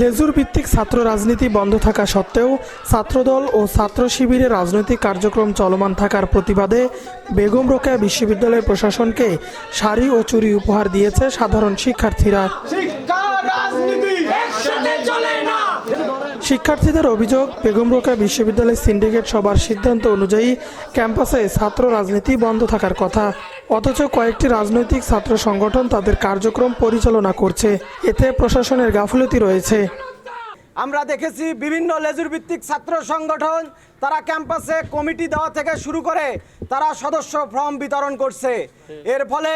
লেজুর ভিত্তিক ছাত্র রাজনীতি বন্ধ থাকা সত্ত্বেও ছাত্রদল ও ছাত্র শিবিরের রাজনৈতিক কার্যক্রম চলমান থাকার প্রতিবাদে বেগম রোকেয়া বিশ্ববিদ্যালয় প্রশাসনকে শাড়ি ও চুড়ি উপহার দিয়েছে সাধারণ শিক্ষার্থীরা। শিক্ষার্থীদের অভিযোগ, বেগম রোকেয়া বিশ্ববিদ্যালয় সিন্ডিকেট সভার সিদ্ধান্ত অনুযায়ী ক্যাম্পাসে ছাত্র রাজনীতি বন্ধ থাকার কথা, অথচ কয়েকটি রাজনৈতিক ছাত্র সংগঠন তাদের কার্যক্রম পরিচালনা করছে। এতে প্রশাসনের গাফিলতি রয়েছে। আমরা দেখেছি বিভিন্ন লেজুর ভিত্তিক ছাত্র সংগঠন তারা ক্যাম্পাসে কমিটি দেওয়া থেকে শুরু করে তারা সদস্য ফর্ম বিতরণ করছে। এর ফলে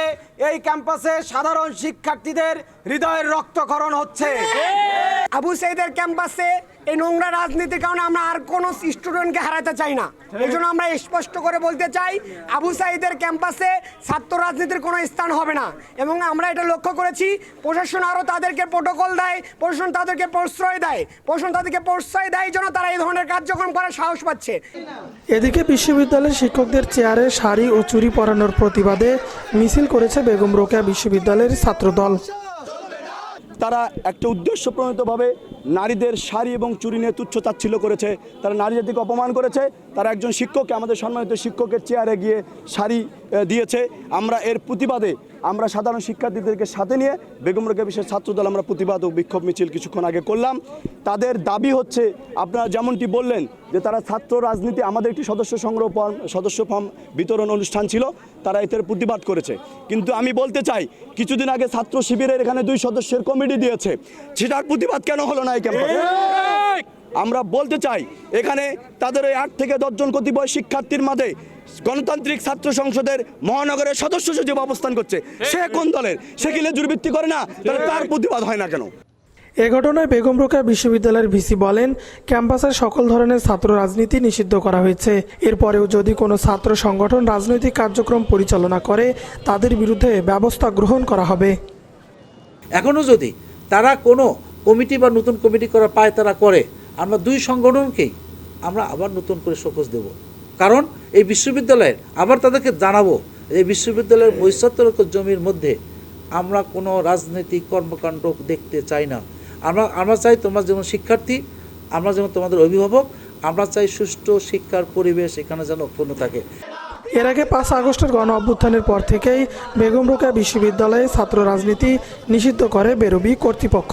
এই ক্যাম্পাসে সাধারণ শিক্ষার্থীদের হৃদয়ের রক্তক্ষরণ হচ্ছে। আবু সাঈদের ক্যাম্পাসে এই নোংরা রাজনীতির কারণে আমরা আর কোনো স্টুডেন্টকে হারাতে চাই না। এই জন্য আমরা স্পষ্ট করে বলতে চাই, আবু সাঈদের ক্যাম্পাসে ছাত্র রাজনীতির কোনো স্থান হবে না। এবং আমরা এটা লক্ষ্য করেছি, প্রশাসন আরও তাদেরকে প্রোটোকল দেয়, প্রশাসন তাদেরকে প্রশ্রয় দেয়, জন্য তারা এই ধরনের কার্যক্রম করার সাহস পাচ্ছে। এদিকে বিশ্ববিদ্যালয়ের শিক্ষকদের চেয়ারে শাড়ি ও চুড়ি পরানোর প্রতিবাদে মিছিল করেছে বেগম রোকেয়া বিশ্ববিদ্যালয়ের ছাত্রদল। তারা একটা উদ্দেশ্যপ্রণোদিতভাবে নারীদের শাড়ি এবং চুড়ি নিয়ে তুচ্ছ-তাচ্ছিল্য করেছে, তারা নারী জাতিকে অপমান করেছে। তারা একজন শিক্ষককে, আমাদের সম্মানিত শিক্ষকের চেয়ারে গিয়ে শাড়ি দিয়েছে। আমরা এর প্রতিবাদে আমরা সাধারণ শিক্ষার্থীদেরকে সাথে নিয়ে বেগম রোকেয়া বিশ্বের ছাত্রদল আমরা প্রতিবাদ ও বিক্ষোভ মিছিল কিছুক্ষণ আগে করলাম। তাদের দাবি হচ্ছে, আপনারা যেমনটি বললেন যে তারা ছাত্র রাজনীতি, আমাদের একটি সদস্য ফর্ম বিতরণ অনুষ্ঠান ছিল, তারা এতে প্রতিবাদ করেছে। কিন্তু আমি বলতে চাই, কিছুদিন আগে ছাত্র শিবিরের এখানে 2 সদস্যের কমিটি দিয়েছে, সেটার প্রতিবাদ কেন হলো না এই ক্যাম্পাসে? আমরা বলতে চাই, এখানে তাদের ওই 8 থেকে 10 জন কতিপয় শিক্ষার্থীর মাঝে গণতান্ত্রিক ছাত্র সংসদের মহানগরের সদস্য সচিব অবস্থান করছে। সে কোন দলের? সে কি লেজুর ভিত্তি করে না? তাহলে তার প্রতিবাদ হয় না কেন? এ ঘটনায় বেগম রোকেয়া বিশ্ববিদ্যালয়ের ভিসি বলেন, ক্যাম্পাসের সকল ধরনের ছাত্র রাজনীতি নিষিদ্ধ করা হয়েছে। এরপরেও যদি কোনো ছাত্র সংগঠন রাজনৈতিক কার্যক্রম পরিচালনা করে, তাদের বিরুদ্ধে ব্যবস্থা গ্রহণ করা হবে। এখনও যদি তারা কোনো কমিটি বা নতুন কমিটি করা পায়, তারা করে, আমরা 2 সংগঠনকেই আমরা আবার নতুন করে শোকজ দেব। কারণ এই বিশ্ববিদ্যালয়ের আবার তাদেরকে জানাবো, এই বিশ্ববিদ্যালয়ের 75 জমির মধ্যে আমরা কোনো রাজনৈতিক কর্মকাণ্ড দেখতে চাই না। আমরা চাই তোমরা যেমন শিক্ষার্থী, আমরা যেমন তোমাদের অভিভাবক, আমরা চাই সুষ্ঠু শিক্ষার পরিবেশ এখানে যেন অক্ষুণ্ণ থাকে। এর আগে 5 আগস্টের গণ অভ্যুত্থানের পর থেকেই বেগম রোকেয়া বিশ্ববিদ্যালয়ে ছাত্র রাজনীতি নিষিদ্ধ করে বেরোবি কর্তৃপক্ষ।